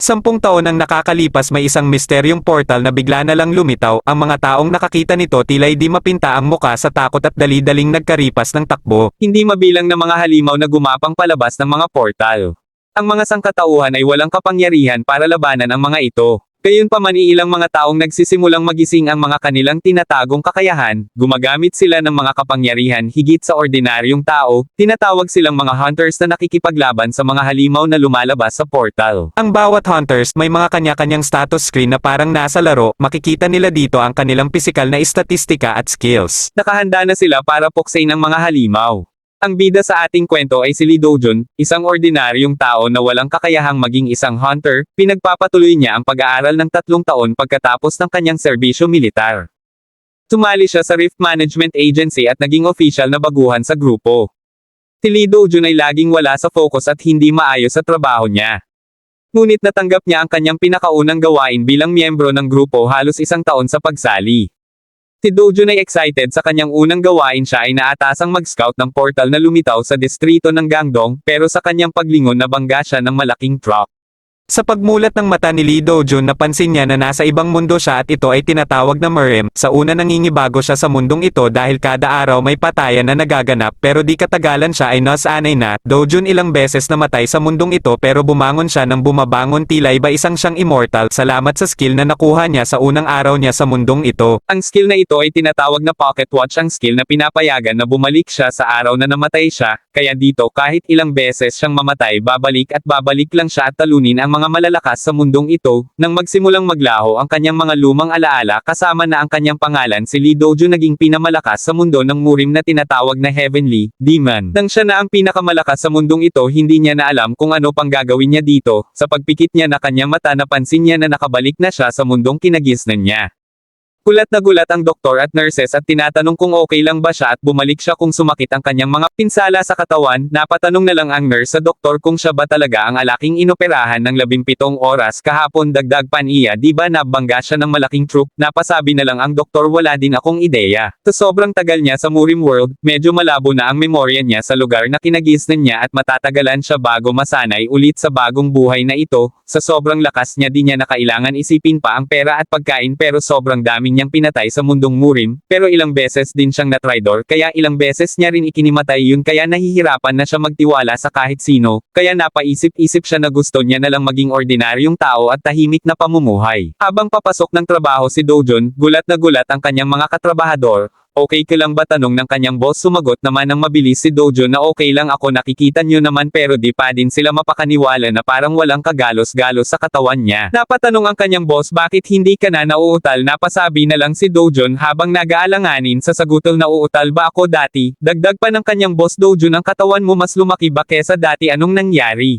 10 taon ang nakakalipas may isang misteryong portal na bigla na lang lumitaw, ang mga taong nakakita nito tila'y di mapinta ang muka sa takot at dali-daling nagkaripas ng takbo. Hindi mabilang na mga halimaw na gumapang palabas ng mga portal. Ang mga sangkatauhan ay walang kapangyarihan para labanan ang mga ito. Gayunpaman ilang mga taong nagsisimulang magising ang mga kanilang tinatagong kakayahan, gumagamit sila ng mga kapangyarihan higit sa ordinaryong tao, tinatawag silang mga hunters na nakikipaglaban sa mga halimaw na lumalabas sa portal. Ang bawat hunters may mga kanya-kanyang status screen na parang nasa laro, makikita nila dito ang kanilang pisikal na istatistika at skills. Nakahanda na sila para puksain ang mga halimaw. Ang bida sa ating kwento ay si Lee Do-jun, isang ordinaryong tao na walang kakayahang maging isang hunter, pinagpapatuloy niya ang pag-aaral ng 3 taon pagkatapos ng kanyang serbisyo militar. Tumali siya sa Rift Management Agency at naging official na baguhan sa grupo. Si Lee Do-jun ay laging wala sa focus at hindi maayos sa trabaho niya. Ngunit natanggap niya ang kanyang pinakaunang gawain bilang miyembro ng grupo halos 1 taon sa pagsali. Si Do-jun ay excited sa kanyang unang gawain, siya ay naatasang mag-scout ng portal na lumitaw sa distrito ng Gangdong, pero sa kanyang paglingon nabangga siya ng malaking truck. Sa pagmulat ng mata ni Lee Do-jun napansin niya na nasa ibang mundo siya at ito ay tinatawag na Murem. Sa una nangingibago siya sa mundong ito dahil kada araw may patayan na nagaganap pero di katagalan siya ay nasanay na. Do-jun ilang beses namatay sa mundong ito pero bumangon siya nang bumabangon, tila iba isang siyang immortal salamat sa skill na nakuha niya sa unang araw niya sa mundong ito. Ang skill na ito ay tinatawag na Pocket Watch, ang skill na pinapayagan na bumalik siya sa araw na namatay siya, kaya dito kahit ilang beses siyang mamatay babalik at babalik lang siya at talunin ang mga malalakas sa mundong ito. Nang magsimulang maglaho ang kanyang mga lumang alaala kasama na ang kanyang pangalan, si Lee Do-jun naging pinamalakas sa mundo ng Murim na tinatawag na Heavenly Demon. Nang siya na ang pinakamalakas sa mundong ito, hindi niya na alam kung ano pang gagawin niya dito. Sa pagpikit niya na kanyang mata napansin niya na nakabalik na siya sa mundong kinagisnan niya. Gulat na gulat ang doktor at nurses at tinatanong kung okay lang ba siya at bumalik siya kung sumakit ang kanyang mga pinsala sa katawan. Napatanong na lang ang nurse sa doktor kung siya ba talaga ang alaking inoperahan ng 17 oras kahapon. Dagdag pa niya, di ba nabangga siya ng malaking truck? Napasabi na lang ang doktor, wala din akong ideya. Sa sobrang tagal niya sa Murim World, medyo malabo na ang memorya niya sa lugar na kinagisnan niya at matatagalan siya bago masanay ulit sa bagong buhay na ito. Sa sobrang lakas niya di niya na kailangan isipin pa ang pera at pagkain pero sobrang dami niyang pinatay sa mundong Murim, pero ilang beses din siyang na-traitor kaya ilang beses niya rin ikinimatay yun kaya nahihirapan na siya magtiwala sa kahit sino, kaya napaisip-isip siya na gusto niya na lang maging ordinaryong tao at tahimik na pamumuhay. Habang papasok ng trabaho si Do-jun, gulat na gulat ang kanyang mga katrabahador. Okay ka lang ba, tanong ng kanyang boss? Sumagot naman ng mabilis si Do-jun na okay lang ako, nakikita niyo naman, pero di pa din sila mapakaniwala na parang walang kagalos-galos sa katawan niya. Napatanong ang kanyang boss, bakit hindi ka na nauutal? Napasabi na lang si Do-jun habang nag-aalanganin sa sagutal, nauutal ba ako dati? Dagdag pa ng kanyang boss, Do-jun ang katawan mo mas lumaki ba kesa dati, anong nangyari?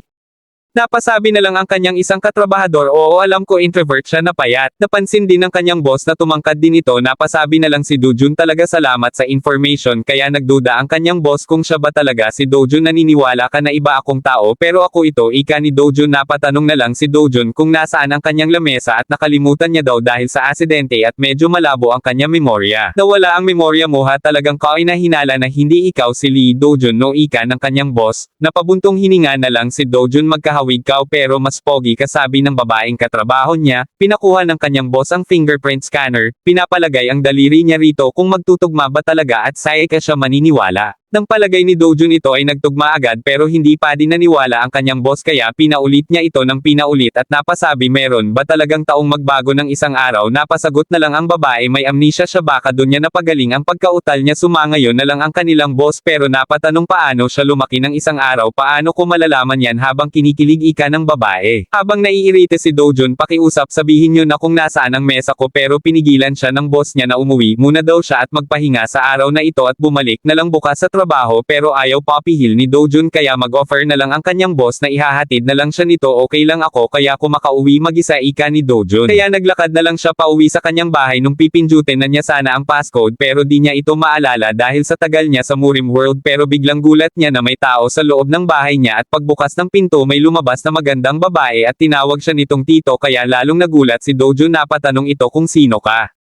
Napasabi na lang ang kanyang isang katrabahador, oo alam ko, introvert siya na payat. Napansin din ng kanyang boss na tumangkad din ito. Napasabi na lang si Do-jun, talaga salamat sa information, kaya nagduda ang kanyang boss kung siya ba talaga si Do-jun. Naniniwala ka na iba akong tao pero ako ito, ika ni Do-jun. Napatanong na lang si Do-jun kung nasaan ang kanyang lamesa at nakalimutan niya daw dahil sa aksidente at medyo malabo ang kanyang memorya. Nawala ang memorya mo ha, talagang kainahinala na hindi ikaw si Lee Do-jun no, ika ng kanyang boss. Napabuntong hininga na lang si Do-jun, magkahawig ka pero mas pogi ka, sabi ng babaeng katrabaho niya. Pinakuha ng kanyang boss ang fingerprint scanner, pinapalagay ang daliri niya rito kung magtutugma ba talaga at sa'yo ka siya maniniwala. Nang palagay ni Do-jun ito ay nagtugma agad pero hindi pa din naniwala ang kanyang boss kaya pinaulit niya ito ng pinaulit at napasabi, meron ba talagang taong magbago ng isang araw? Napasagot na lang ang babae, may amnesia siya, baka doon niya napagaling ang pagkautal niya. Sumangayon na lang ang kanilang boss pero napatanong paano siya lumaki ng isang araw, paano ko malalaman yan, habang kinikilig ika ng babae. Habang naiirite si Do-jun, pakiusap, sabihin niyo na kung nasaan ang mesa ko, pero pinigilan siya ng boss niya na umuwi muna daw siya at magpahinga sa araw na ito at bumalik na lang bukas sa trabaho pero ayaw papihil ni Do-jun kaya mag-offer na lang ang kanyang boss na ihahatid na lang siya nito. Okay lang ako, kaya ako makauwi mag-isa, ika ni Do-jun. Kaya naglakad na lang siya pauwi sa kanyang bahay nung pipindutin na niya sana ang passcode pero di niya ito maalala dahil sa tagal niya sa Murim World, pero biglang gulat niya na may tao sa loob ng bahay niya at pagbukas ng pinto may lumabas na magandang babae at tinawag siya nitong tito kaya lalong nagulat si Do-jun. Napatanong ito kung sino ka.